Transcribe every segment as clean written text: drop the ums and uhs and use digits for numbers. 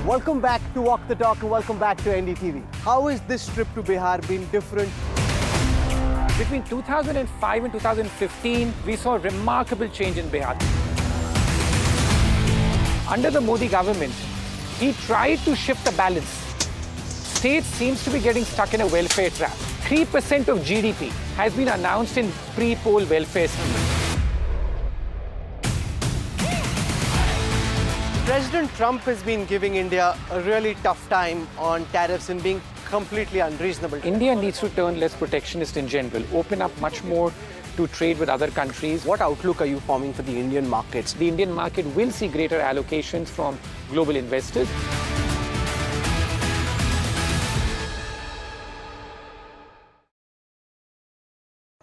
Welcome back to Walk the Talk and welcome back to NDTV. How has this trip to Bihar been different? Between 2005 and 2015, we saw a remarkable change in Bihar. Under the Modi government, he tried to shift the balance. State seems to be getting stuck in a welfare trap. 3% of GDP has been announced in pre-poll welfare schemes. President Trump has been giving India a really tough time on tariffs and being completely unreasonable. India needs to turn less protectionist in general, open up much more to trade with other countries. What outlook are you forming for the Indian markets? The Indian market will see greater allocations from global investors.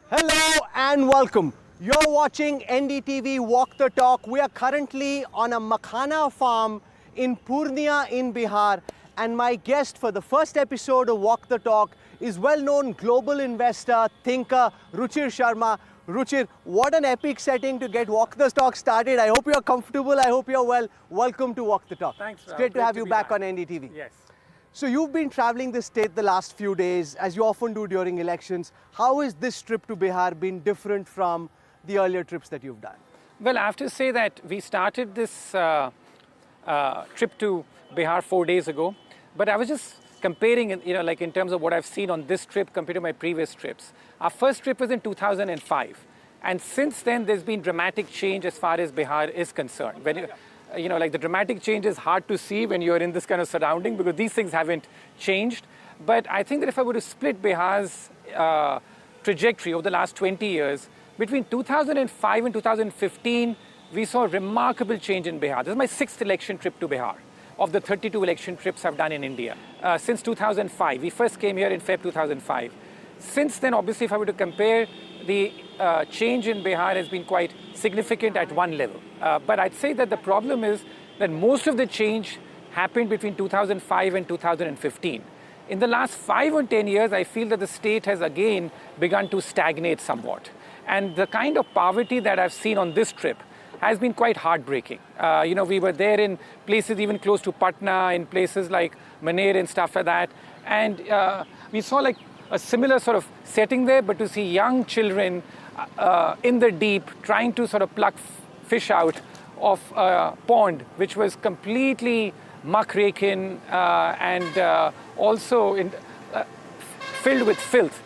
Hello and welcome. You're watching NDTV Walk the Talk. We are currently on a makhana farm in Purnia in Bihar. And my guest for the first episode of Walk the Talk is well-known global investor, thinker, Ruchir Sharma. Ruchir, what an epic setting to get Walk the Talk started. I hope you're comfortable. I hope you're well. Welcome to Walk the Talk. Thanks. It's great to have you back on NDTV. Yes. So you've been traveling the state the last few days, as you often do during elections. How has this trip to Bihar been different from the earlier trips that you've done? Well, I have to say that we started this trip to Bihar 4 days ago, but I was just comparing, like in terms of what I've seen on this trip compared to my previous trips. Our first trip was in 2005, and since then there's been dramatic change as far as Bihar is concerned. When like the dramatic change is hard to see when you're in this kind of surrounding because these things haven't changed. But I think that if I were to split Bihar's trajectory over the last 20 years, between 2005 and 2015, we saw a remarkable change in Bihar. This is my 6th election trip to Bihar of the 32 election trips I've done in India. Since 2005, we first came here in Feb 2005. Since then, obviously, if I were to compare, the change in Bihar has been quite significant at one level. But I'd say that the problem is that most of the change happened between 2005 and 2015. In the last 5 or 10 years, I feel that the state has again begun to stagnate somewhat. And the kind of poverty that I've seen on this trip has been quite heartbreaking. We were there in places even close to Patna, in places like Maner and stuff like that. And we saw like a similar sort of setting there, but to see young children in the deep trying to sort of pluck fish out of a pond, which was completely muckraken and also filled with filth.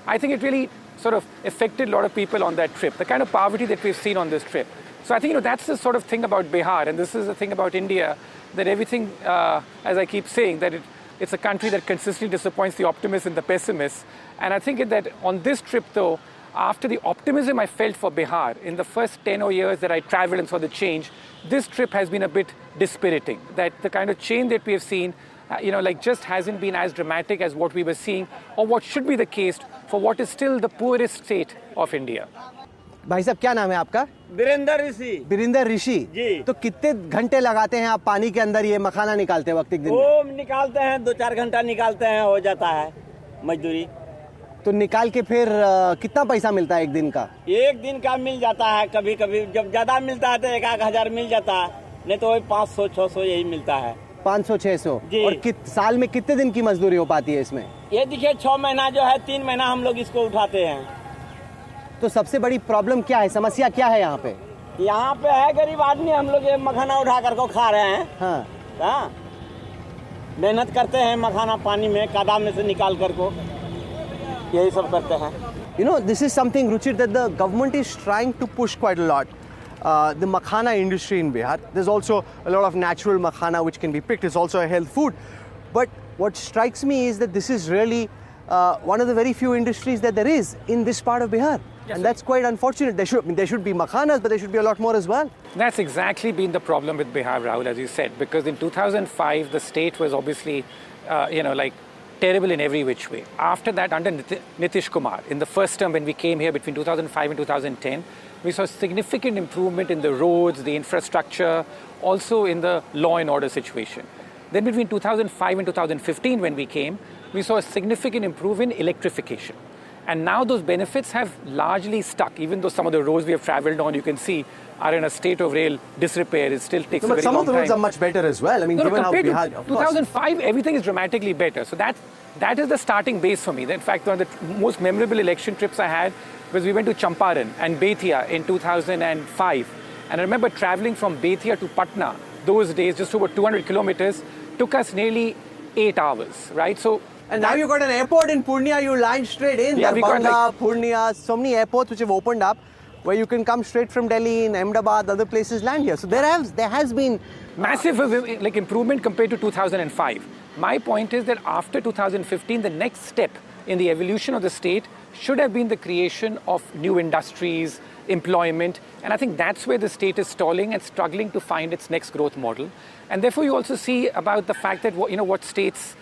I think it really sort of affected a lot of people on that trip, the kind of poverty that we've seen on this trip. So I think that's the sort of thing about Bihar, and this is the thing about India, that everything, as I keep saying, that it's a country that consistently disappoints the optimists and the pessimists. And I think that on this trip, though, after the optimism I felt for Bihar in the first 10 or years that I traveled and saw the change, this trip has been a bit dispiriting. That the kind of change that we have seen, just hasn't been as dramatic as what we were seeing, or what should be the case for what is still the poorest state of India. भाई साहब, क्या नाम है आपका? वीरेंद्र ऋषि जी। तो कितने घंटे लगाते हैं आप पानी के अंदर ये मखाना निकालते वक्त एक दिन में? वो निकालते हैं 2-4 घंटा निकालते हैं, हो जाता है मजदूरी। तो निकाल के फिर कितना पैसा मिलता है एक दिन का? एक दिन का मिल जाता है, कभी कभी जब ज्यादा मिलता है तो 1-1 हजार मिल जाता है, नहीं तो 500-600 यही मिलता है। 500-600 और साल में कितने दिन की मजदूरी हो पाती है इसमें? ये देखिए 6 महीना जो है, 3 महीना हम लोग इसको उठाते हैं। तो सबसे बड़ी प्रॉब्लम क्या है, समस्या क्या है यहाँ पे? यहाँ पे है गरीब आदमी, हम लोग ये मखाना उठा कर को खा रहे हैं। हाँ, मेहनत करते हैं मखाना पानी में कादा में से निकाल कर को, यही सब करते हैं। This is something, Ruchir, that the government is trying to push quite a lot. The makhana industry in Bihar. There's also a lot of natural makhana which can be picked. It's also a health food. But what strikes me is that this is really one of the very few industries that there is in this part of Bihar. Yes, and that's quite unfortunate. There should be makhanas, but there should be a lot more as well. That's exactly been the problem with Bihar, Rahul, as you said, because in 2005, the state was obviously, terrible in every which way. After that, under Nitish Kumar, in the first term when we came here between 2005 and 2010, we saw significant improvement in the roads, the infrastructure, also in the law and order situation. Then between 2005 and 2015 when we came, we saw a significant improvement in electrification. And now those benefits have largely stuck, even though some of the roads we have traveled on, you can see, are in a state of real disrepair. It still takes a very long time. But some of the roads are much better as well. I mean, given how compared Bihar, to 2005, everything is dramatically better. So that is the starting base for me. In fact, one of the most memorable election trips I had was we went to Champaran and Bethiya in 2005. And I remember traveling from Bethiya to Patna those days, just over 200 kilometers, took us nearly 8 hours, right? So. And now you've got an airport in Purnia, you line straight in. Yeah, we got Darbhanga, Purnia, so many airports which have opened up where you can come straight from Delhi, in Ahmedabad, other places land here. So there has been massive improvement compared to 2005. My point is that after 2015, the next step in the evolution of the state should have been the creation of new industries, employment, and I think that's where the state is stalling and struggling to find its next growth model. And therefore, you also see about the fact that what states'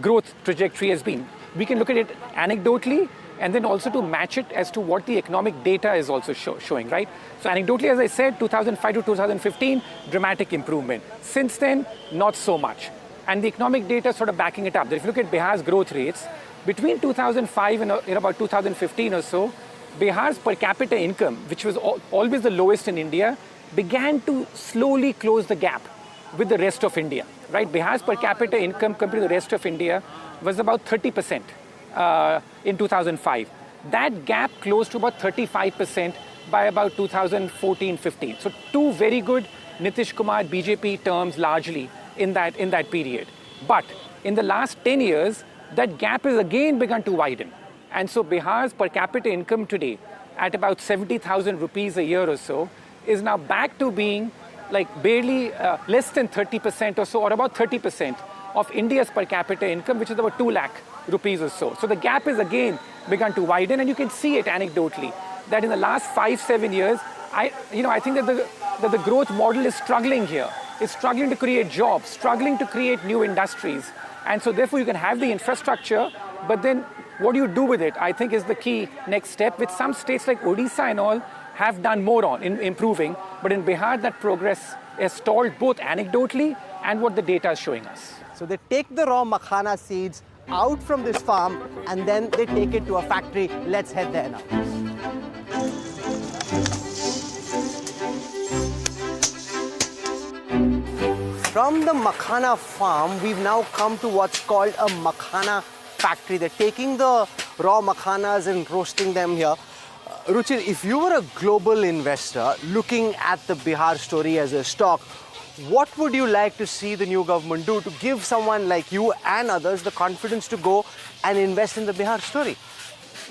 growth trajectory has been. We can look at it anecdotally and then also to match it as to what the economic data is also showing, right? So anecdotally, as I said, 2005 to 2015, dramatic improvement. Since then, not so much. And the economic data sort of backing it up. If you look at Bihar's growth rates, between 2005 and about 2015 or so, Bihar's per capita income, which was always the lowest in India, began to slowly close the gap with the rest of India, right? Bihar's per capita income compared to the rest of India was about 30% in 2005. That gap closed to about 35% by about 2014-15. So two very good Nitish Kumar BJP terms largely in that period. But in the last 10 years, that gap has again begun to widen. And so Bihar's per capita income today at about 70,000 rupees a year or so is now back to being like barely less than 30% or so, or about 30% of India's per capita income, which is about 2 lakh rupees or so. So the gap is again begun to widen, and you can see it anecdotally that in the last 5-7 years, I think that the growth model is struggling here. It's struggling to create jobs, struggling to create new industries. And so therefore you can have the infrastructure, but then what do you do with it, I think, is the key next step, which some states like Odisha and all have done more on in improving. But in Bihar, that progress is stalled both anecdotally and what the data is showing us. So they take the raw makhana seeds out from this farm and then they take it to a factory. Let's head there now. From the makhana farm, we've now come to what's called a makhana factory. They're taking the raw makhanas and roasting them here. Ruchir, if you were a global investor looking at the Bihar story as a stock, what would you like to see the new government do to give someone like you and others the confidence to go and invest in the Bihar story?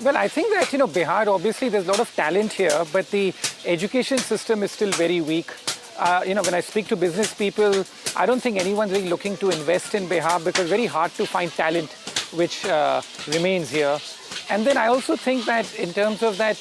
Well, I think that, Bihar, obviously there's a lot of talent here, but the education system is still very weak. When I speak to business people, I don't think anyone's really looking to invest in Bihar because it's very hard to find talent which remains here. And then I also think that in terms of that,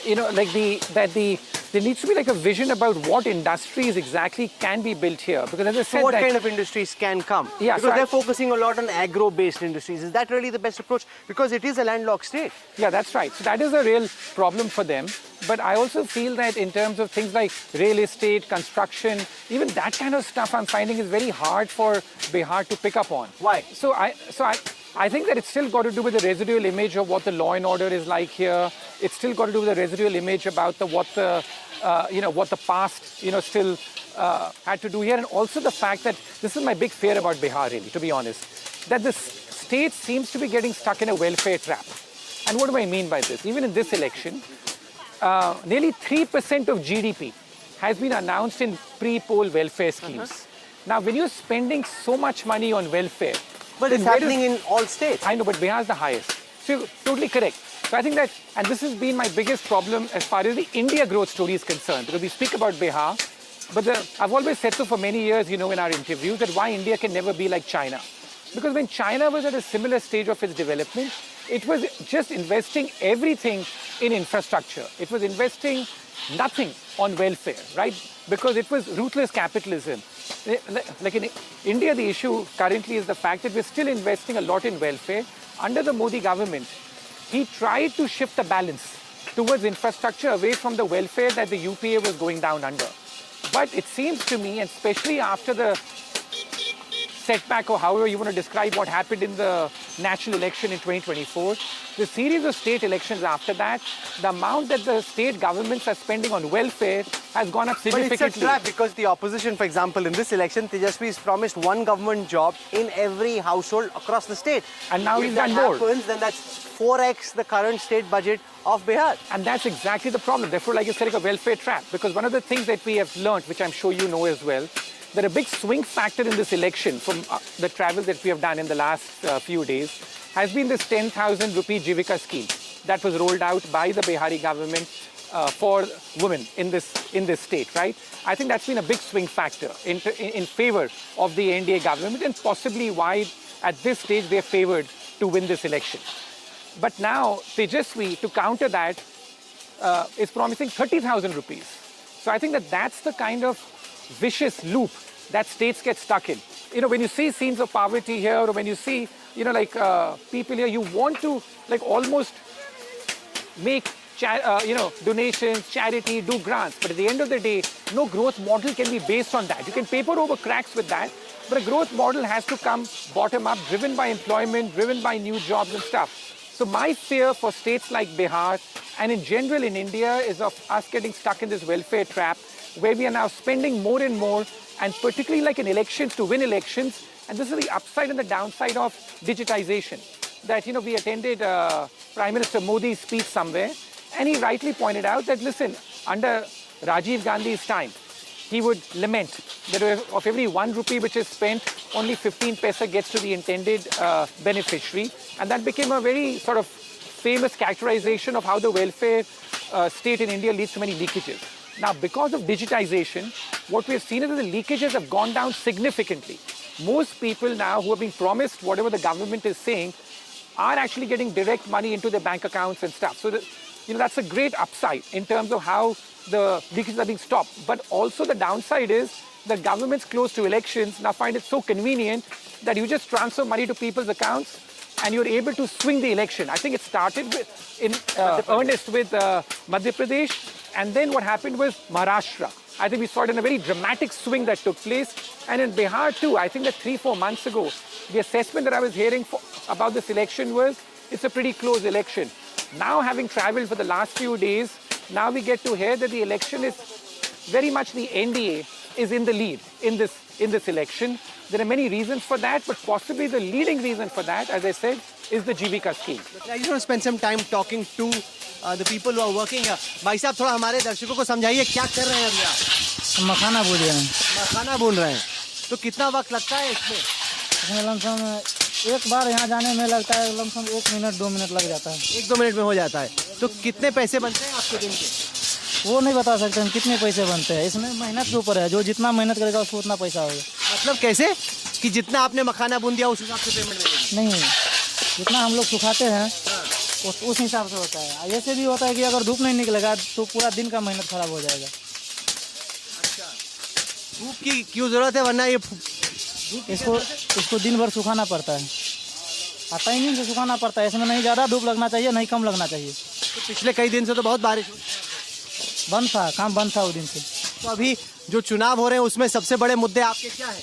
there needs to be like a vision about what industries exactly can be built here. Because as I said, what kind of industries can come? Yeah, because they're focusing a lot on agro-based industries. Is that really the best approach? Because it is a landlocked state. Yeah, that's right. So that is a real problem for them. But I also feel that in terms of things like real estate, construction, even that kind of stuff I'm finding is very hard for Bihar to pick up on. Why? So I think that it's still got to do with the residual image of what the law and order is like here. It's still got to do with the residual image about what the past, still had to do here. And also the fact that this is my big fear about Bihar, really, to be honest, that the state seems to be getting stuck in a welfare trap. And what do I mean by this? Even in this election, nearly 3% of GDP has been announced in pre-poll welfare schemes. Now, when you're spending so much money on welfare... But it's happening in all states. I know, but Bihar is the highest. So you're totally correct. So I think that, and this has been my biggest problem as far as the India growth story is concerned, because we speak about Bihar, but I've always said so for many years, in our interviews, that why India can never be like China. Because when China was at a similar stage of its development, it was just investing everything in infrastructure. It was investing nothing on welfare, right? Because it was ruthless capitalism. Like in India, the issue currently is the fact that we're still investing a lot in welfare. Under the Modi government, he tried to shift the balance towards infrastructure away from the welfare that the UPA was going down under. But it seems to me, and especially after the setback or however you want to describe what happened in the national election in 2024, the series of state elections after that, the amount that the state governments are spending on welfare has gone up significantly. But it's a trap because the opposition, for example, in this election, Tejasvi is promised one government job in every household across the state. And now he's done more. more. If that happens, then that's 4x the current state budget of Bihar. And that's exactly the problem. Therefore, like you said, like a welfare trap. Because one of the things that we have learned, which I'm sure you know as well, that a big swing factor in this election from the travel that we have done in the last few days has been this 10,000 rupee Jivika scheme that was rolled out by the Bihari government for women in this state, right? I think that's been a big swing factor in favor of the NDA government and possibly why at this stage they're favored to win this election. But now Tejasvi, to counter that, is promising 30,000 rupees. So I think that that's the kind of vicious loop that states get stuck in. You know, when you see scenes of poverty here, or when you see, you know, like people here, you want to like almost make, donations, charity, do grants. But at the end of the day, no growth model can be based on that. You can paper over cracks with that, but a growth model has to come bottom up, driven by employment, driven by new jobs and stuff. So my fear for states like Bihar and in general in India is of us getting stuck in this welfare trap where we are now spending more and more, and particularly like in elections, to win elections. And this is the upside and the downside of digitization. That, you know, we attended Prime Minister Modi's speech somewhere, and he rightly pointed out that, listen, under Rajiv Gandhi's time, he would lament that of every 1 rupee which is spent, only 15 paisa gets to the intended beneficiary. And that became a very sort of famous characterization of how the welfare state in India leads to many leakages. Now, because of digitization, what we have seen is that the leakages have gone down significantly. Most people now who have been promised whatever the government is saying are actually getting direct money into their bank accounts and stuff. So, that's a great upside in terms of how the leakages are being stopped. But also the downside is the governments close to elections now find it so convenient that you just transfer money to people's accounts and you're able to swing the election. I think it started in earnest with Madhya Pradesh. And then what happened was Maharashtra. I think we saw it in a very dramatic swing that took place. And in Bihar too, I think that 3-4 months ago, the assessment that I was hearing about this election was, it's a pretty close election. Now, having traveled for the last few days, now we get to hear that the election is very much the NDA is in the lead in this election. There are many reasons for that, but possibly the leading reason for that, as I said, is the Jivika scheme. I just want to spend some time talking to the people who are working here. भाई साहब थोड़ा हमारे दर्शकों को समझाइए क्या कर रहे हैं अभी आप? मखाना भून रहे हैं। मखाना भून रहे हैं। तो कितना वक्त लगता है इसमें? इसमें लमसम एक बार यहाँ जाने में लगता है लमसम 1 मिनट 2 मिनट लग जाता है। 1-2 मिनट में हो जाता है। तो कितने पैसे बनते हैं आपके दिन के? वो नहीं बता सकते हम कितने पैसे बनते हैं। इसमें मेहनत के ऊपर है, जो जितना मेहनत करेगा उसको उतना पैसा होगा। मतलब कैसे कि जितना आपने मखाना बुन दिया उस हिसाब से पेमेंट मिलेगी? नहीं, जितना हम लोग सुखाते हैं उस हिसाब से होता है। ऐसे भी होता है कि अगर धूप नहीं निकलेगा तो पूरा दिन का मेहनत खराब हो जाएगा। अच्छा, धूप की क्यों जरूरत है? वरना ये इसको दिन भर सुखाना पड़ता है, टाइमिंग से सुखाना पड़ता है। इसमें नहीं ज़्यादा धूप लगना चाहिए, नहीं कम लगना चाहिए। तो पिछले कई दिन से तो बहुत बारिश बंद था, काम बंद था उस दिन से। तो अभी जो चुनाव हो रहे हैं उसमें सबसे बड़े मुद्दे आपके क्या है?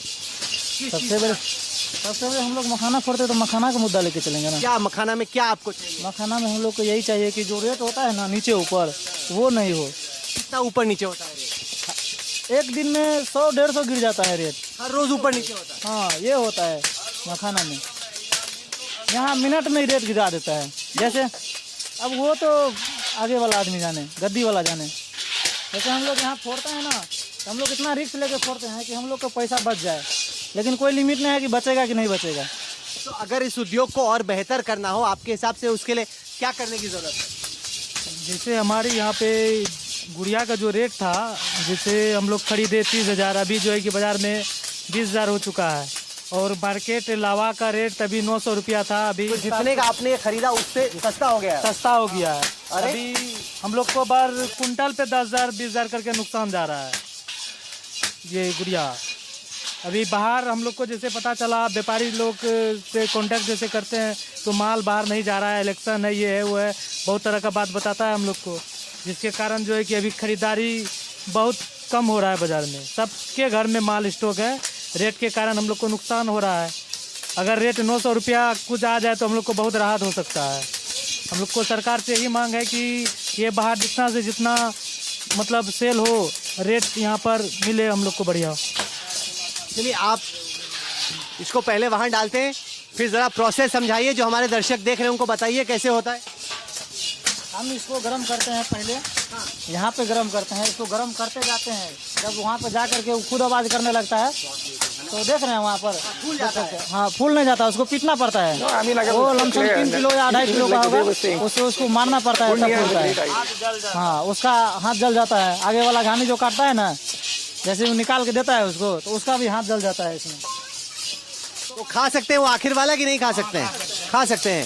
सबसे बड़े हम लोग मखाना फोड़ते तो मखाना का मुद्दा लेके चलेंगे ना। क्या मखाना में क्या आपको चाहिए? मखाना में हम लोग को यही चाहिए कि जो रेट होता है ना नीचे ऊपर, वो नहीं हो। कितना ऊपर नीचे होता है रेट? एक दिन में 100-150 गिर जाता है रेट। हर रोज ऊपर नीचे होता है? हाँ, ये होता है मखाना में। यहाँ मिनट में रेट गिरा देता है। जैसे अब वो तो आगे वाला आदमी जाने, गद्दी वाला जाने। जैसे हम लोग यहाँ फोड़ते हैं ना, तो हम लोग इतना रिस्क लेके फोड़ते हैं कि हम लोग का पैसा बच जाए, लेकिन कोई लिमिट नहीं है कि बचेगा कि नहीं बचेगा। तो अगर इस उद्योग को और बेहतर करना हो आपके हिसाब से, उसके लिए क्या करने की ज़रूरत है? जैसे हमारे यहाँ पे गुड़िया का जो रेट था, जैसे हम लोग खरीदे 30,000, अभी जो है कि बाज़ार में 20,000 हो चुका है। और मार्केट लावा का रेट तभी 900 रुपया था, अभी तो जितने का आपने खरीदा उससे सस्ता हो गया है? सस्ता हो गया है। अभी हम लोग को बार कुंटल पे 10,000 20,000 करके नुकसान जा रहा है ये गुड़िया। अभी बाहर हम लोग को जैसे पता चला, व्यापारी लोग से कांटेक्ट जैसे करते हैं तो माल बाहर नहीं जा रहा है, इलेक्शन है, ये है वो है, बहुत तरह का बात बताता है हम लोग को, जिसके कारण जो है कि अभी खरीदारी बहुत कम हो रहा है बाज़ार में। सबके घर में माल स्टॉक है, रेट के कारण हम लोग को नुकसान हो रहा है। अगर रेट 900 रुपया कुछ आ जाए तो हम लोग को बहुत राहत हो सकता है। हम लोग को सरकार से यही मांग है कि ये बाहर जितना से जितना मतलब सेल हो, रेट यहाँ पर मिले हम लोग को बढ़िया। चलिए, आप इसको पहले वहाँ डालते हैं, फिर ज़रा प्रोसेस समझाइए, जो हमारे दर्शक देख रहे हैं उनको बताइए कैसे होता है। हम इसको गर्म करते हैं पहले, यहाँ पे गर्म करते हैं, इसको गर्म करते जाते हैं। जब वहाँ पे जा करके वो खुद आवाज़ करने लगता है तो देख रहे हैं वहाँ पर फूल जाता है। हाँ, फूल नहीं जाता, उसको पीटना पड़ता है। वो लमसम 3 किलो या 2.5 किलो का होगा, उसको मारना पड़ता है, तब फूलता है। हाँ, उसका हाथ जल जाता है। आगे वाला घानी जो काटता है ना, जैसे वो निकाल के देता है उसको, तो उसका भी हाथ जल जाता है इसमें। तो खा सकते हैं वो आखिर वाला कि नहीं खा सकते हैं? खा सकते हैं।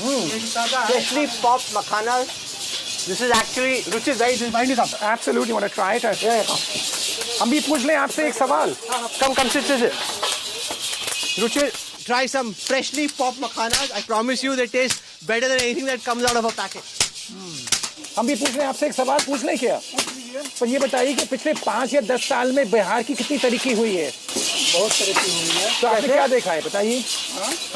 Freshly popped makhana. This is actually Ruchir, right? This is behind you. Absolutely, want to try it? हम भी पूछ लें आपसे एक सवाल। Come, sit. Ruchir, try some freshly popped makhanas. I promise you they taste better than anything that comes out of a packet. हम भी पूछ लें आपसे एक सवाल, पूछ लें क्या? पर ये बताइए कि पिछले 5 या 10 साल में बिहार की कितनी तरक्की हुई है? बहुत तरक्की हुई है। तो आपने क्या देखा है, बताइए?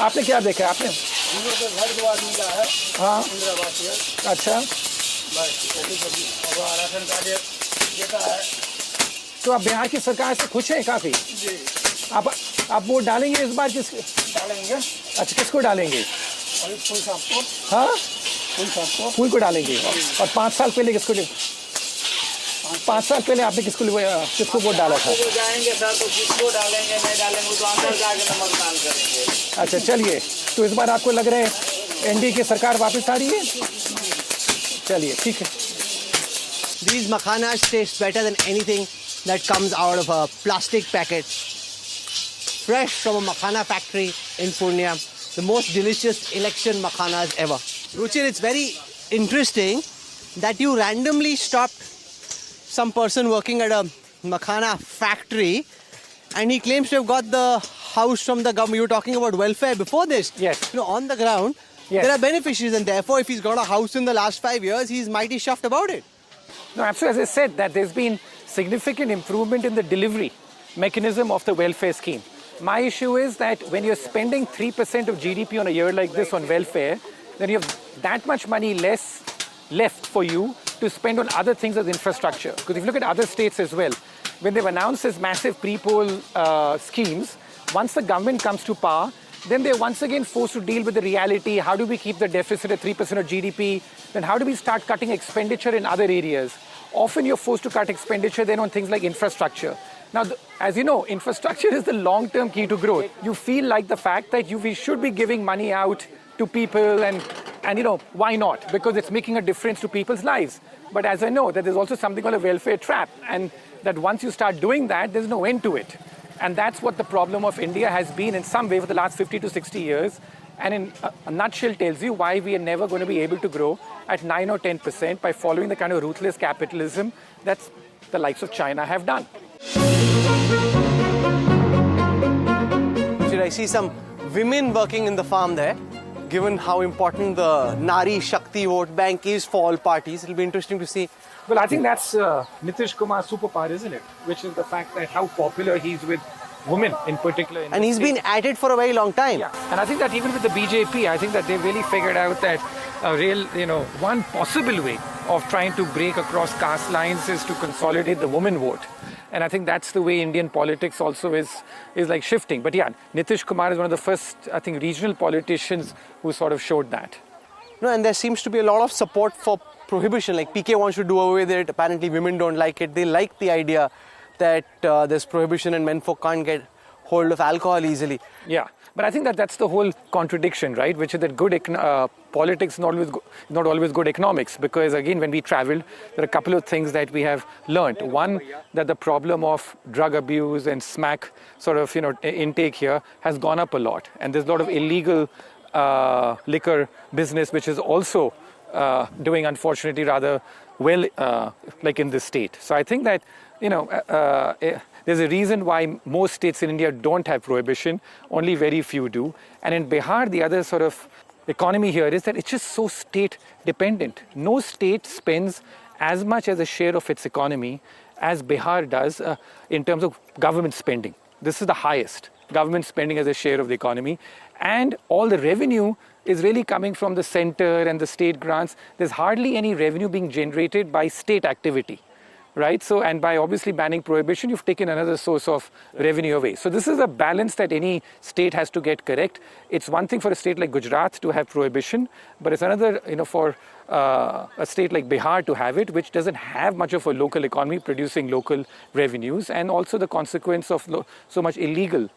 आपने क्या देखा है? आपने घर द्वार मिला है। हाँ, इंदिरा अच्छा। राशन कार्ड देता है। तो आप बिहार की सरकार से खुश हैं काफी? आप वोट डालेंगे इस बार? किस डालेंगे? अच्छा, किसको डालेंगे? फूल साहब को। हाँ, फूल साहब को। फूल को डालेंगे। और 5 साल पहले किसको 5 साल पहले आपने किसको वोट डाला था? जाएंगे सर, तो किसको डालेंगे नहीं डालेंगे तो अंदर जाके मतदान करेंगे। अच्छा, चलिए, तो इस बार आपको लग रहा है एनडीए की सरकार वापस आ रही है? चलिए, ठीक है। These makhanas taste better than anything that comes out of a plastic packet. Fresh from a makhana factory in Purnia. The most delicious election makhanas ever. Ruchir, it's very interesting that you randomly stopped some person working at a makhana factory and he claims to have got the house from the government. You were talking about welfare before this. Yes. You know, on the ground, Yes. there are beneficiaries, and therefore if he's got a house in the last 5 years, he's mighty chuffed about it. No, absolutely. As I said, that there's been significant improvement in the delivery mechanism of the welfare scheme. My issue is that when you're spending 3% of GDP on a year like this on welfare, then you have that much money less left for you to spend on other things as infrastructure. Because if you look at other states as well, when they've announced this massive pre-poll schemes, once the government comes to power, then they're once again forced to deal with the reality. How do we keep the deficit at 3% of GDP? Then how do we start cutting expenditure in other areas? Often you're forced to cut expenditure then on things like infrastructure. Now, as you know, infrastructure is the long-term key to growth. You feel like the fact that we should be giving money out to people and you know, why not? Because it's making a difference to people's lives. But as I know, that there's also something called a welfare trap, and that once you start doing that, there's no end to it. And that's what the problem of India has been in some way for the last 50 to 60 years. And in a nutshell tells you why we are never going to be able to grow at 9 or 10% by following the kind of ruthless capitalism that the likes of China have done. I see some women working in the farm there. Given how important the Nari Shakti vote bank is for all parties, it'll be interesting to see. Well, I think that's Nitish Kumar's superpower, isn't it? Which is the fact that how popular he's with women in particular. And he's been at it for a very long time. Yeah, and I think that even with the BJP, I think that they've really figured out that a real, one possible way of trying to break across caste lines is to consolidate the women vote. And I think that's the way Indian politics also is like shifting. But yeah, Nitish Kumar is one of the first, I think, regional politicians who sort of showed that. No, and there seems to be a lot of support for prohibition. Like PK wants to do away with it. Apparently women don't like it. They like the idea that there's prohibition and men folk can't get hold of alcohol easily. Yeah, but I think that that's the whole contradiction, right? Which is that good politics not always good economics. Because again, when we traveled, there are a couple of things that we have learned. One, that the problem of drug abuse and smack sort of intake here has gone up a lot, and there's a lot of illegal liquor business, which is also doing unfortunately rather well, like in this state. So I think that there's a reason why most states in India don't have prohibition, only very few do. And in Bihar, the other sort of economy here is that it's just so state dependent. No state spends as much as a share of its economy as Bihar does in terms of government spending. This is the highest government spending as a share of the economy, and all the revenue is really coming from the center and the state grants. There's hardly any revenue being generated by state activity, right? So, and by obviously banning prohibition, you've taken another source of revenue away. So this is a balance that any state has to get correct. It's one thing for a state like Gujarat to have prohibition, but it's another, for a state like Bihar to have it, which doesn't have much of a local economy producing local revenues, and also the consequence of so much illegal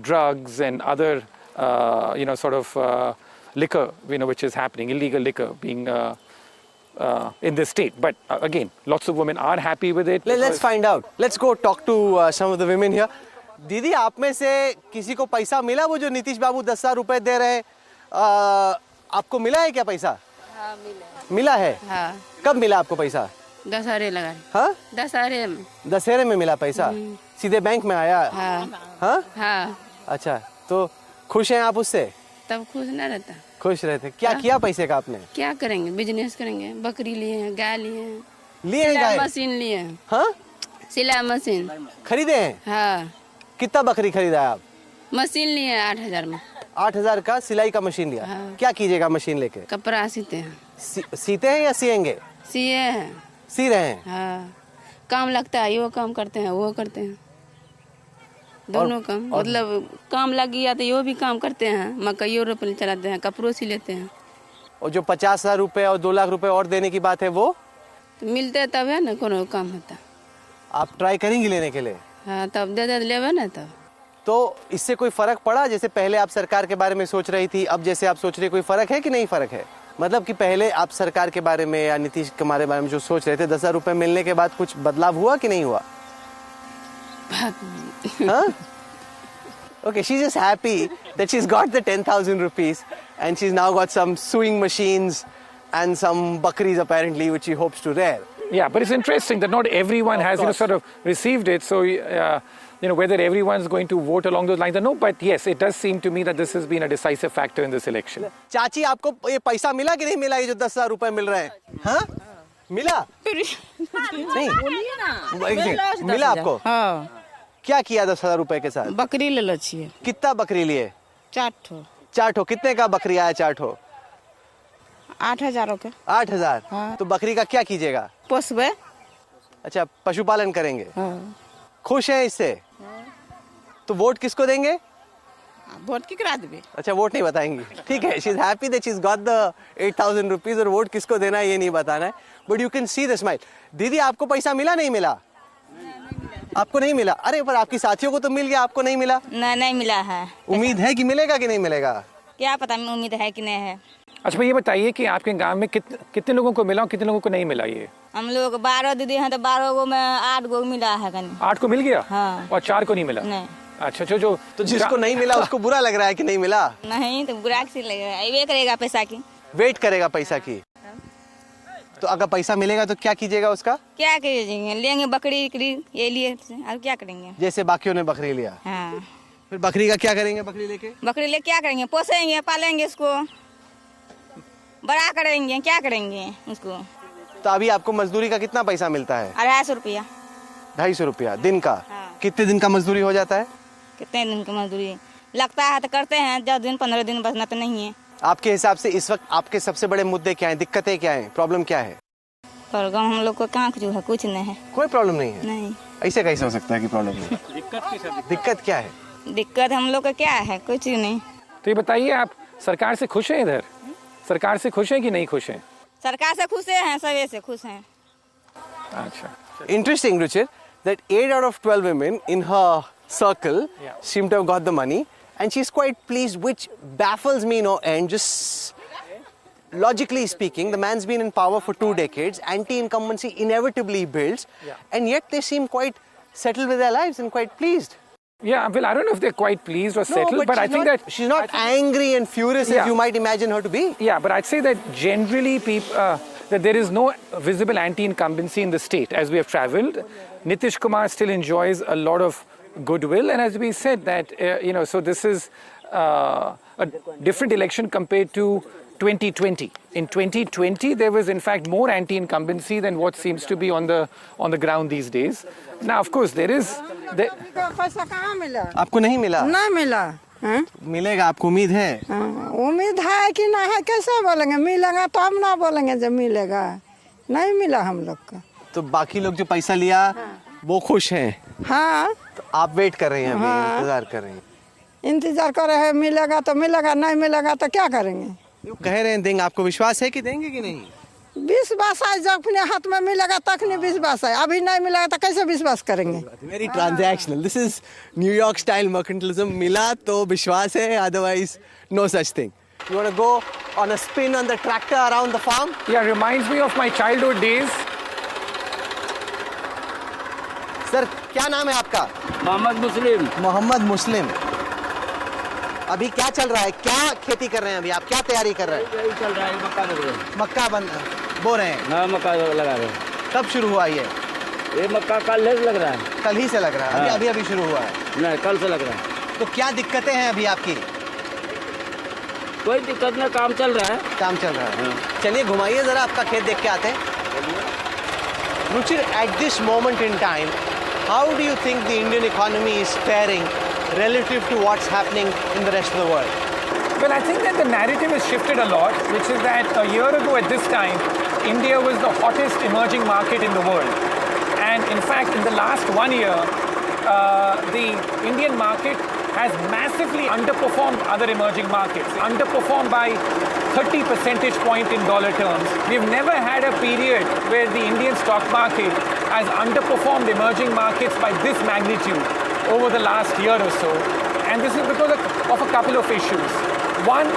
drugs and other, liquor, which is happening, illegal liquor being in this state. But again, lots of women are happy with it. Let's find out. Let's go talk to some of the women here. दीदी, आप में से किसी को पैसा मिला, वो जो नीतीश बाबू 10,000 रुपए दे रहे हैं, आपको मिला है क्या पैसा? हाँ, मिला है। हाँ। कब मिला आपको पैसा? दशहरे लगा। हाँ? दशहरे में मिला पैसा? सीधे बैंक में आया? हाँ। हाँ? हाँ। अच्छा, तो खुश हैं आप उससे? तब खुश न रहता। खुश रहते। क्या किया पैसे का आपने? क्या करेंगे, बिजनेस करेंगे, बकरी लिए हैं, गाय लिए हैं, गाय? मशीन लिए हैं। हाँ? सिलाई मशीन खरीदे हैं? हाँ। कितना बकरी खरीदा है आप? मशीन लिए हैं 8,000 में। 8,000 का सिलाई का मशीन लिया? हाँ। क्या कीजिएगा मशीन लेके? कपड़ा सीते हैं। सीते हैं या सिएंगे? सिए हैं। सी रहे हैं? हाँ। काम लगता है, वो काम करते हैं, वो करते हैं, दोनों काम। मतलब काम लग गया तो यो भी काम करते हैं, मकई रोपने चलाते हैं, कपड़ों सी लेते हैं। और जो 50,000 रुपए और 2 लाख रुपए और देने की बात है, वो तो मिलते तब है ना कोनो काम होता। आप ट्राई करेंगी लेने के लिए? हाँ, तब दे लेवे ना तब। तो इससे कोई फर्क पड़ा? जैसे पहले आप सरकार के बारे में सोच रही थी, अब जैसे आप सोच रही, कोई फर्क है कि नहीं फर्क है? मतलब कि पहले आप सरकार के बारे में या नीतीश कुमार के बारे में जो सोच रहे थे, 10,000 रुपए मिलने के बाद कुछ बदलाव हुआ कि नहीं हुआ? हाँ? Okay, she's just happy that she's got the 10,000 rupees and she's now got some sewing machines and some bakris apparently, which she hopes to rear. Yeah, but it's interesting that not everyone has sort of received it. So, whether everyone's going to vote along those lines or no, but yes, it does seem to me that this has been a decisive factor in this election. चाची, आपको ये पैसा मिला कि नहीं मिला, ये जो 10,000 रुपए मिल रहे हैं? हाँ? मिला? नहीं? मिला आपको? हाँ। क्या किया 10,000 रुपए के साथ? बकरी ले लो छिए। कितना बकरी लिए? 4 ठो। 4 ठो? कितने का बकरी आया 4 ठो? 8,000 के। 8,000? हाँ। तो बकरी का क्या कीजिएगा? पोसबे। अच्छा, पशुपालन करेंगे? हाँ। खुश हैं इससे? तो वोट किसको देंगे? वोट की करा देंगे। अच्छा, वोट नहीं बताएंगी, ठीक है। She is happy that she is got the 8,000 rupees, और वोट किसको देना है ये नहीं बताना है, but you can see the smile. दीदी, आपको पैसा मिला नहीं मिला? आपको नहीं मिला? अरे पर आपकी साथियों को तो मिल गया, आपको नहीं मिला? नहीं मिला है। उम्मीद है कि मिलेगा कि नहीं मिलेगा? क्या पता, उम्मीद है कि नहीं है। अच्छा, ये बताइए कि आपके गांव में कितने लोगों को मिला और कितने लोगों को नहीं मिला? ये हम लोग 12 दीदी हैं, तो 12 गो में 8 गो मिला है। 8 को मिल गया? हाँ। और 4 को नहीं मिला? नहीं। अच्छा, जो तो जिसको नहीं मिला उसको बुरा लग रहा है कि नहीं मिला? नहीं, तो बुरा किसी लगेगा, ये करेगा पैसा की, वेट करेगा पैसा की। तो अगर पैसा मिलेगा तो क्या कीजिएगा उसका? क्या करेंगे, लेंगे बकरी ये लिए, अब क्या करेंगे? जैसे बाकियों ने बकरी लिया। हाँ। फिर बकरी का क्या करेंगे? बकरी लेके बकरी ले क्या करेंगे? पोसेंगे, पालेंगे उसको, बड़ा करेंगे, क्या करेंगे उसको। तो अभी आपको मजदूरी का कितना पैसा मिलता है? 250 रुपया। 250 रुपया दिन का? हाँ। कितने दिन का मजदूरी हो जाता है? कितने दिन की मजदूरी लगता है तो करते हैं, 10 दिन 15 दिन, बचना तो नहीं है। आपके हिसाब से इस वक्त आपके सबसे बड़े मुद्दे क्या हैं, दिक्कतें क्या हैं, प्रॉब्लम क्या है? पर गाँव हम लोग को कहाँ जो है, कुछ नहीं है। कोई प्रॉब्लम नहीं है? नहीं। ऐसे कैसे हो सकता है कि प्रॉब्लम नहीं? दिक्कत क्या है? दिक्कत हम लोग का क्या है, कुछ नहीं। तो ये बताइए, आप सरकार से खुश हैं? इधर सरकार से खुश हैं कि नहीं खुश हैं? सरकार से खुश हैं, सभी से खुश हैं। अच्छा, Interesting, Ruchir, that 8 out of 12 women in her circle seem to have got the money, and she's quite pleased, which baffles me no end. Just logically speaking, the man's been in power for 2 decades, anti-incumbency inevitably builds, and yet they seem quite settled with their lives and quite pleased. Yeah, well, I don't know if they're quite pleased or settled, but I think that she's not angry and furious as you might imagine her to be. Yeah, but I'd say that generally that there is no visible anti-incumbency in the state as we have travelled. Nitish Kumar still enjoys a lot of goodwill, and as we said that, so this is a different election compared to 2020. In 2020, there was in fact more anti-incumbency than what seems to be on the ground these days. Now, of course, there is. पैसा कहाँ मिला? आपको नहीं मिला? नहीं मिला। हाँ? मिलेगा, आपको उम्मीद है? उम्मीद है कि ना है, कैसे बोलेंगे? मिलेगा तो हम ना बोलेंगे जब मिलेगा। नहीं मिला हम लोग का। तो बाकी लोग जो पैसा लिया वो खुश हैं? हाँ। तो आप वेट कर रहे हैं अभी, इंतजार कर रहे हैं? इंतजार कर रहे हैं, मिलेगा तो मिलेगा, नहीं मिलेगा तो क्या करेंगे? कह रहे हैं देंगे, आपको विश्वास है कि देंगे कि नहीं? विश्वास है, जब अपने हाथ में मिलेगा तखनी विश्वास है, अभी नहीं मिलेगा तो कैसे विश्वास करेंगे? Very transactional, this is New York style mercantilism. मिला तो विश्वास है, otherwise no such thing. You want to go on a spin on the tractor around the farm? Yeah, reminds me of my childhood days. Sir, क्या नाम है आपका? मोहम्मद मुस्लिम. मोहम्मद मुस्लिम. अभी क्या चल रहा है, क्या खेती कर रहे हैं अभी आप, क्या तैयारी कर रहे हैं? यही चल रहा है, मक्का लग रहा है. मक्का बो रहे हैं? हाँ, मक्का लगा रहे हैं. कब शुरू हुआ ये? ये मक्का कल लग रहा है. कल ही से लग रहा है? हाँ. अभी शुरू हुआ है? नहीं, कल से लग रहा है. तो क्या दिक्कतें हैं अभी आपकी? कोई दिक्कत नहीं, काम चल रहा है. काम चल रहा है. हाँ. चलिए घुमाइए जरा, आपका खेत देख के आते हैं. Ruchir, at this moment in time, how do you think the Indian economy is faring relative to what's happening in the rest of the world? Well, I think that the narrative has shifted a lot, which is that a year ago at this time, India was the hottest emerging market in the world. And in fact, in the last 1 year, the Indian market has massively underperformed other emerging markets, underperformed by 30 percentage point in dollar terms. We've never had a period where the Indian stock market has underperformed emerging markets by this magnitude over the last year or so. And this is because of a couple of issues. One,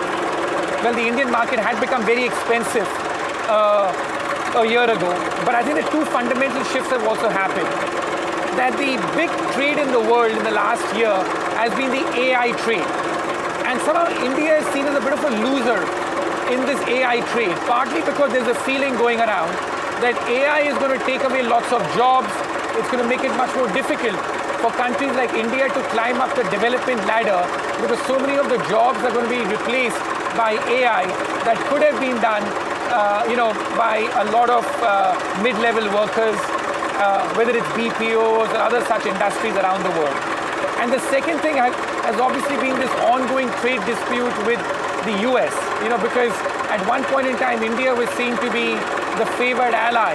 well, the Indian market had become very expensive a year ago, but I think the two fundamental shifts have also happened. That the big trade in the world in the last year has been the AI trade. And somehow India is seen as a bit of a loser in this AI trade, partly because there's a feeling going around that AI is going to take away lots of jobs. It's going to make it much more difficult for countries like India to climb up the development ladder, because so many of the jobs are going to be replaced by AI that could have been done by a lot of mid-level workers, whether it's BPOs or other such industries around the world. And the second thing has obviously been this ongoing trade dispute with the US, because at one point in time, India was seen to be the favored ally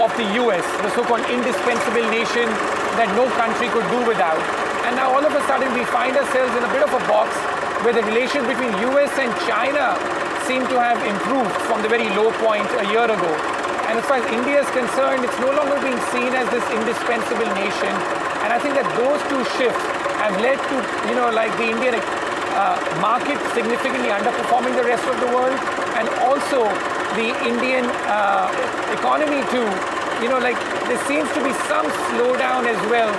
of the US, the so-called indispensable nation that no country could do without. And now all of a sudden we find ourselves in a bit of a box where the relations between US and China seem to have improved from the very low point a year ago. And as far as India is concerned, it's no longer being seen as this indispensable nation. And I think that those two shifts have led to, the Indian market significantly underperforming the rest of the world, and also the Indian economy too. There seems to be some slowdown as well,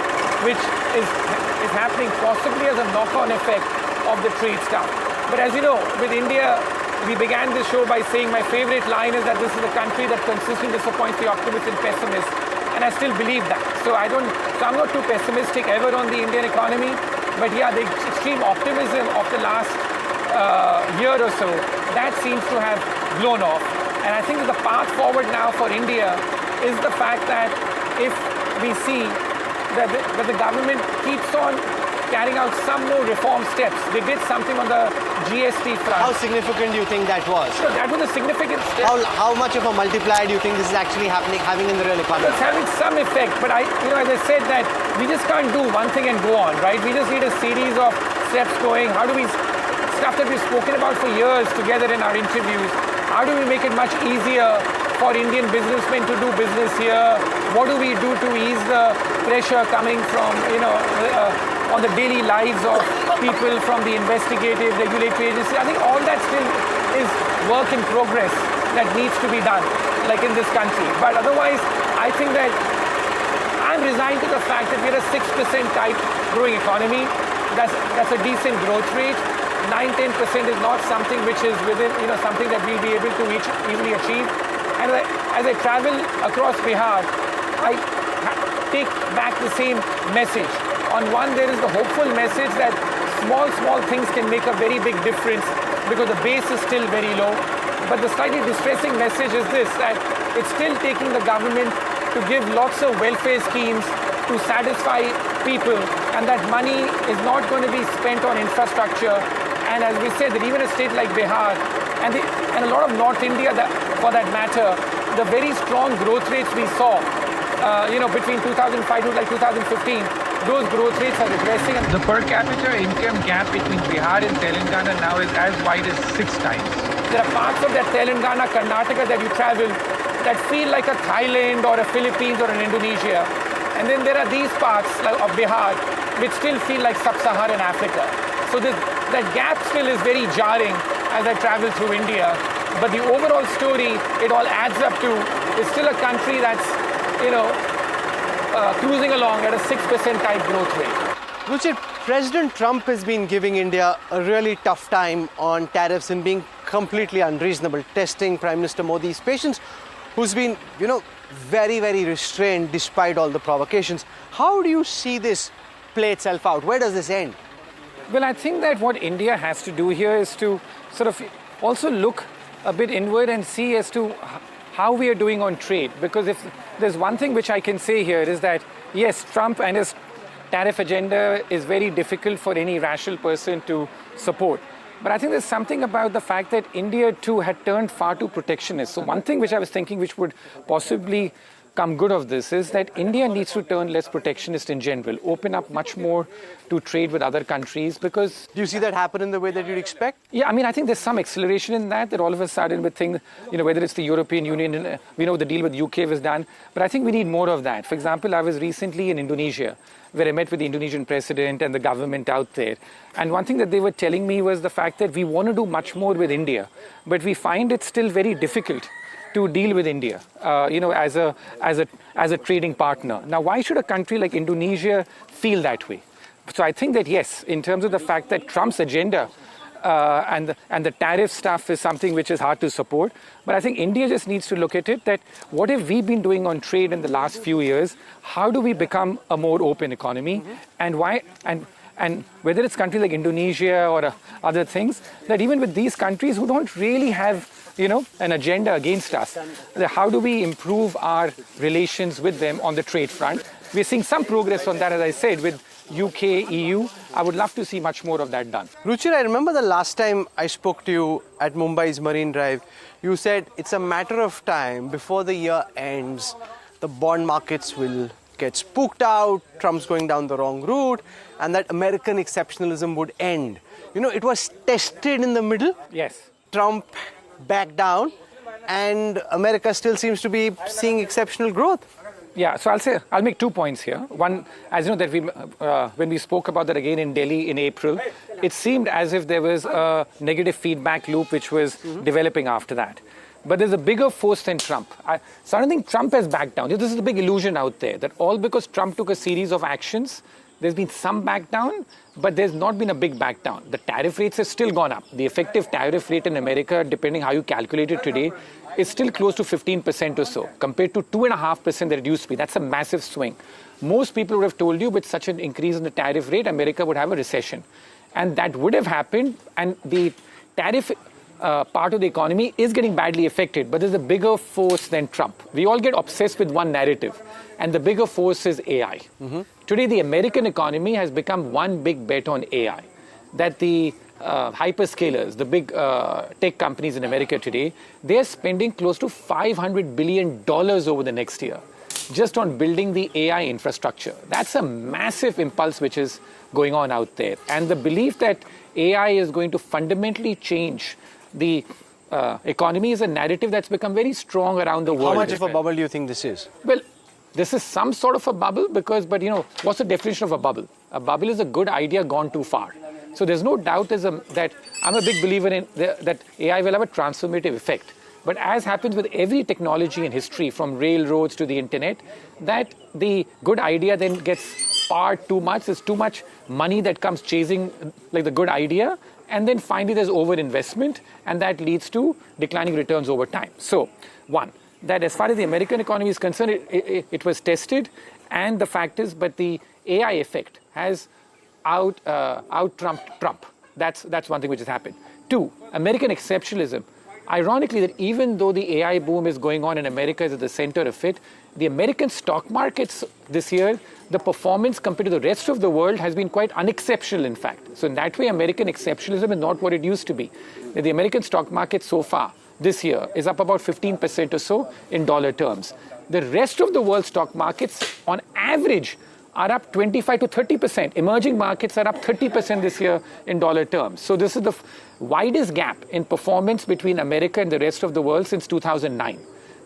which is happening possibly as a knock-on effect of the trade stuff. But as you know, with India, we began this show by saying my favorite line is that this is a country that consistently disappoints the optimists and pessimists, and I still believe that. So I'm not too pessimistic ever on the Indian economy, but yeah, the extreme optimism of the last year or so, that seems to have blown off. And I think that the path forward now for India is the fact that if we see that the government keeps on carrying out some more reform steps. They did something on the GST front. How significant do you think that was? Sure, that was a significant step. How much of a multiplier do you think this is actually having in the real economy? It's having some effect, but as I said, that we just can't do one thing and go on, right? We just need a series of steps going. How do we, stuff that we've spoken about for years together in our interviews, how do we make it much easier for Indian businessmen to do business here? What do we do to ease the pressure coming from, on the daily lives of people from the investigative, regulatory agency? I think all that still is work in progress that needs to be done, like in this country. But otherwise, I think that I'm resigned to the fact that we're a 6% type growing economy. That's a decent growth rate. 9-10% is not something which is within, something that we'll be able to easily achieve. And as I travel across Bihar, I take back the same message. On one, there is the hopeful message that small things can make a very big difference, because the base is still very low. But the slightly distressing message is this, that it's still taking the government to give lots of welfare schemes to satisfy people, and that money is not going to be spent on infrastructure. And as we said, that even a state like Bihar and a lot of North India, for that matter, the very strong growth rates we saw, between 2005 to like 2015, those growth rates are regressing. The per capita income gap between Bihar and Telangana now is as wide as 6 times. There are parts of that Telangana, Karnataka that you travel that feel like a Thailand or a Philippines or an Indonesia. And then there are these parts like of Bihar which still feel like sub-Saharan Africa. So that gap still is very jarring as I travel through India. But the overall story, it all adds up to, is still a country that's, cruising along at a 6% type growth rate. Ruchir, President Trump has been giving India a really tough time on tariffs and being completely unreasonable, testing Prime Minister Modi's patience, who's been, very, very restrained despite all the provocations. How do you see this play itself out? Where does this end? Well, I think that what India has to do here is to sort of also look a bit inward and see as to how we are doing on trade. Because if there's one thing which I can say here is that, yes, Trump and his tariff agenda is very difficult for any rational person to support. But I think there's something about the fact that India too had turned far too protectionist. So one thing which I was thinking which would possibly come good of this is that India needs to turn less protectionist in general, open up much more to trade with other countries, because... Do you see that happen in the way that you'd expect? Yeah, I mean, I think there's some acceleration in that all of a sudden with things, whether it's the European Union, we know the deal with UK was done, but I think we need more of that. For example, I was recently in Indonesia, where I met with the Indonesian president and the government out there. And one thing that they were telling me was the fact that we want to do much more with India, but we find it still very difficult to deal with India, as a trading partner. Now, why should a country like Indonesia feel that way? So I think that, yes, in terms of the fact that Trump's agenda and the tariff stuff is something which is hard to support, but I think India just needs to look at it that what have we been doing on trade in the last few years? How do we become a more open economy? And why? And whether it's countries like Indonesia or other things, that even with these countries who don't really have an agenda against us, how do we improve our relations with them on the trade front? We're seeing some progress on that, as I said, with UK, EU. I would love to see much more of that done. Ruchir, I remember the last time I spoke to you at Mumbai's Marine Drive, you said it's a matter of time before the year ends, the bond markets will get spooked out, Trump's going down the wrong route, and that American exceptionalism would end. It was tested in the middle. Yes. Trump back down, and America still seems to be seeing exceptional growth. Yeah, so I'll make 2 points here. One, as you know, that when we spoke about that again in Delhi in April, it seemed as if there was a negative feedback loop which was developing after that. But there's a bigger force than Trump. So I don't think Trump has backed down. This is a big illusion out there, that all because Trump took a series of actions, there's been some back down, but there's not been a big back down. The tariff rates have still gone up. The effective tariff rate in America, depending how you calculate it today, is still close to 15% or so, compared to 2.5% that it used to be. That's a massive swing. Most people would have told you with such an increase in the tariff rate, America would have a recession. And that would have happened, and the tariff part of the economy is getting badly affected, but there's a bigger force than Trump. We all get obsessed with one narrative, and the bigger force is AI. Today, the American economy has become one big bet on AI. That the hyperscalers, the big tech companies in America today, they're spending close to $500 billion over the next year just on building the AI infrastructure. That's a massive impulse which is going on out there. And the belief that AI is going to fundamentally change the economy is a narrative that's become very strong around the world. How much of a bubble do you think this is? Well, this is some sort of a bubble but what's the definition of a bubble? A bubble is a good idea gone too far. So there's no doubt that I'm a big believer in that AI will have a transformative effect. But as happens with every technology in history, from railroads to the internet, that the good idea then gets sparred too much. There's too much money that comes chasing like the good idea. And then finally there's overinvestment, and that leads to declining returns over time. So one, that as far as the American economy is concerned, it was tested. And the fact is, but the AI effect has out-trumped Trump. That's one thing which has happened. Two, American exceptionalism. Ironically, that even though the AI boom is going on and America is at the center of it, the American stock markets this year, the performance compared to the rest of the world has been quite unexceptional, in fact. So in that way, American exceptionalism is not what it used to be. The American stock market so far this year is up about 15% or so in dollar terms. The rest of the world stock markets, on average, are up 25 to 30%. Emerging markets are up 30% this year in dollar terms. So this is the widest gap in performance between America and the rest of the world since 2009.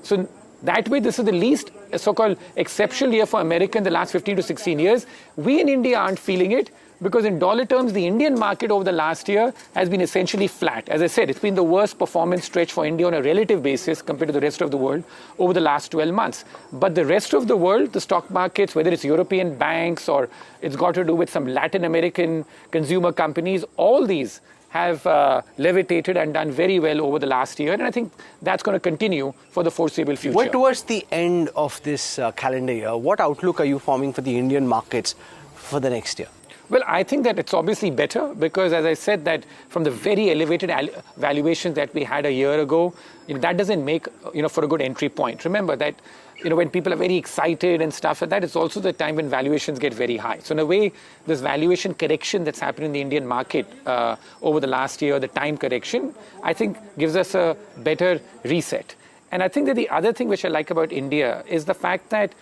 So that way, this is the least so-called exceptional year for America in the last 15 to 16 years. We in India aren't feeling it because in dollar terms, the Indian market over the last year has been essentially flat. As I said, it's been the worst performance stretch for India on a relative basis compared to the rest of the world over the last 12 months. But the rest of the world, the stock markets, whether it's European banks or it's got to do with some Latin American consumer companies, all these have levitated and done very well over the last year. And I think that's going to continue for the foreseeable future. We're towards the end of this calendar year. What outlook are you forming for the Indian markets for the next year? Well, I think that it's obviously better because, as I said, that from the very elevated valuations that we had a year ago, that doesn't make, for a good entry point. Remember that, when people are very excited and stuff like that, it's also the time when valuations get very high. So in a way, this valuation correction that's happened in the Indian market over the last year, the time correction, I think gives us a better reset. And I think that the other thing which I like about India is the fact that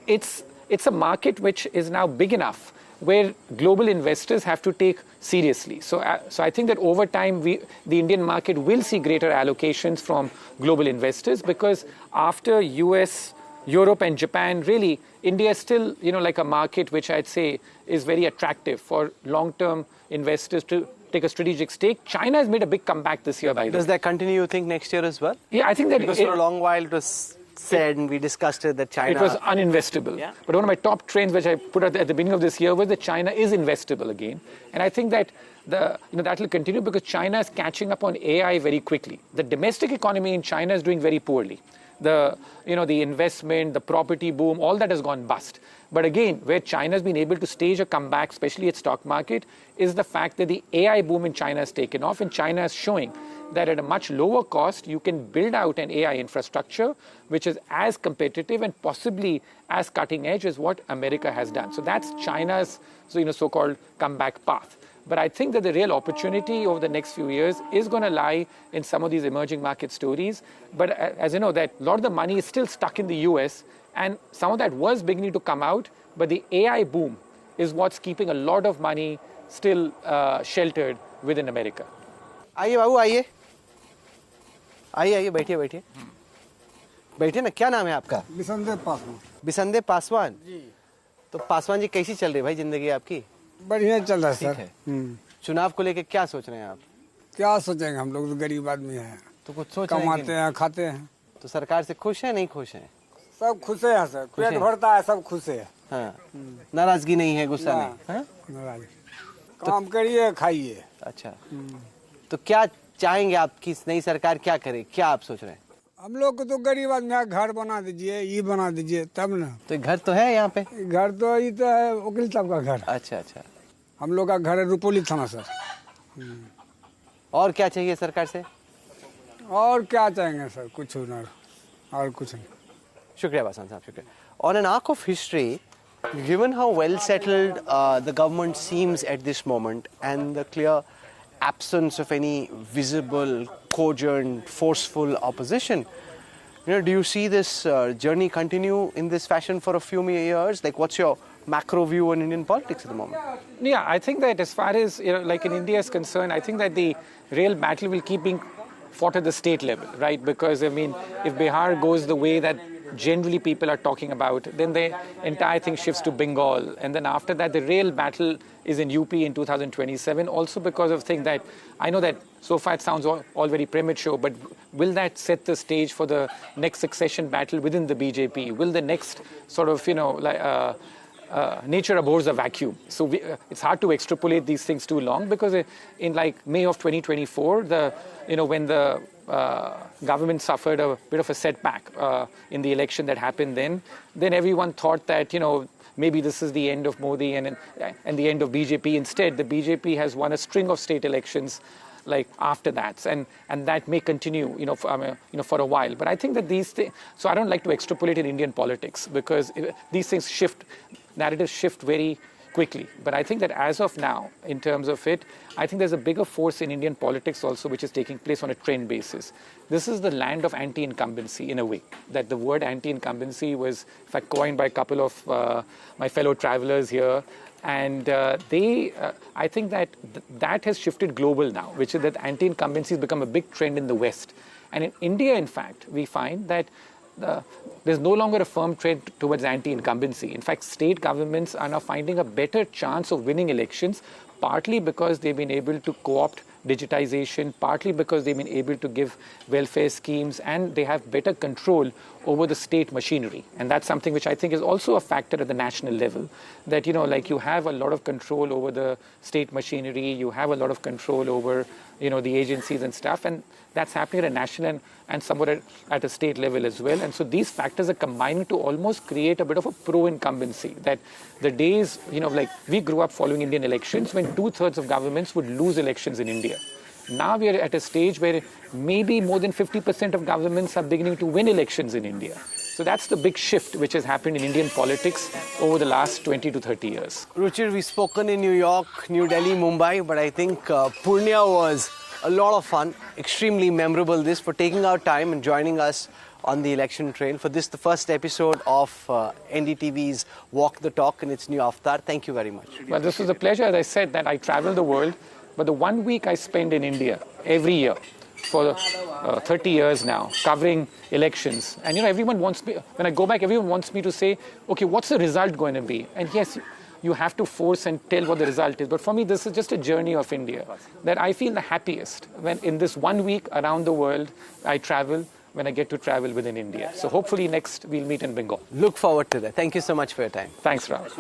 it's a market which is now big enough where global investors have to take seriously. So I think that over time, the Indian market will see greater allocations from global investors because after US, Europe and Japan, really, India is still, like a market which I'd say is very attractive for long-term investors to take a strategic stake. China has made a big comeback this year, by the way. Does that continue, you think, next year as well? Yeah, I think that... Because for a long while it was said, and we discussed it, that China... It was uninvestable. Yeah. But one of my top trends, which I put at the beginning of this year, was that China is investable again. And I think that that will continue because China is catching up on AI very quickly. The domestic economy in China is doing very poorly. The investment, the property boom, all that has gone bust. But again, where China has been able to stage a comeback, especially its stock market, is the fact that the AI boom in China has taken off, and China is showing that at a much lower cost, you can build out an AI infrastructure which is as competitive and possibly as cutting edge as what America has done. So that's China's so-called comeback path. But I think that the real opportunity over the next few years is going to lie in some of these emerging market stories. But as you know, that a lot of the money is still stuck in the US, and some of that was beginning to come out, but the AI boom is what's keeping a lot of money still sheltered within America. आइए बाबू, आइए आइए, बैठिए बैठिए बैठिए ना। क्या नाम है आपका? बिसंदेव पासवान। बिसंदेव पासवान जी। तो पासवान जी, कैसी चल रही है भाई जिंदगी आपकी? बढ़िया चल रहा है सर। चुनाव को लेके क्या सोच रहे हैं आप? क्या सोचेंगे, हम लोग तो गरीब आदमी हैं, तो कुछ सोच कमाते हैं, खाते हैं। तो सरकार से खुश है, नहीं खुश है? सब खुश है सर, पेट भरता है, सब खुश है। हाँ, नाराजगी नहीं है, गुस्सा नहीं? नाराज काम करिए, खाइए। अच्छा, तो क्या चाहेंगे आप कि नई सरकार क्या करे, क्या आप सोच रहे हैं? हम लोग को तो गरीब आदमी है, घर बना दीजिए, ये बना दीजिए, तब ना। तो घर तो है यहाँ पे? घर तो ये तो है, वकील साहब का घर। अच्छा अच्छा। हम लोग का घर है रुपोली थाना सर। और क्या चाहिए सरकार से? और क्या चाहेंगे सर, कुछ ना, और कुछ नहीं। शुक्रिया पासवान साहब, शुक्रिया। On an arc of history, given how well settled the government seems at this moment and the clear absence of any visible, cogent, forceful opposition, do you see this journey continue in this fashion for a few more years? Like, what's your macro view on Indian politics at the moment? Yeah, I think that as far as, like in India is concerned, I think that the real battle will keep being fought at the state level, right? Because, I mean, if Bihar goes the way that generally people are talking about, then the entire thing shifts to Bengal. And then after that, the real battle is in UP in 2027, also because of things that, I know that so far it sounds all very premature, but will that set the stage for the next succession battle within the BJP? Will the next sort of, nature abhors a vacuum. So it's hard to extrapolate these things too long, because in like May of 2024, when the government suffered a bit of a setback in the election that happened then everyone thought that, maybe this is the end of Modi and the end of BJP. Instead, the BJP has won a string of state elections like after that, and that may continue, for a while. But I think that these things. So I don't like to extrapolate in Indian politics because these things shift, narratives shift very quickly. But I think that as of now, in terms of it, I think there's a bigger force in Indian politics also which is taking place on a trend basis. This is the land of anti-incumbency in a way. That the word anti-incumbency was, in fact, coined by a couple of my fellow travelers here. And I think that that has shifted global now, which is that anti-incumbency has become a big trend in the West. And in India, in fact, we find that there's no longer a firm trend towards anti-incumbency. In fact, state governments are now finding a better chance of winning elections, partly because they've been able to co-opt digitization, partly because they've been able to give welfare schemes, and they have better control over the state machinery. And that's something which I think is also a factor at the national level, that, you have a lot of control over the state machinery, you have a lot of control over, the agencies and stuff, and that's happening at a national and somewhat at a state level as well. And so these factors are combining to almost create a bit of a pro-incumbency, that the days, we grew up following Indian elections when 2/3 of governments would lose elections in India. Now we are at a stage where maybe more than 50% of governments are beginning to win elections in India. So that's the big shift which has happened in Indian politics over the last 20 to 30 years. Ruchir, we've spoken in New York, New Delhi, Mumbai, but I think Purnia was a lot of fun, extremely memorable. This for taking our time and joining us on the election trail. For this, the first episode of NDTV's Walk the Talk in its new avatar. Thank you very much. Well, this was a pleasure. As I said, that I travel the world, but the 1 week I spend in India every year for 30 years now, covering elections. And, everyone wants me, when I go back, everyone wants me to say, okay, what's the result going to be? And yes, you have to force and tell what the result is. But for me, this is just a journey of India, that I feel the happiest when in this 1 week around the world I travel, when I get to travel within India. So hopefully next we'll meet in Bengal. Look forward to that. Thank you so much for your time. Thanks, Rahul.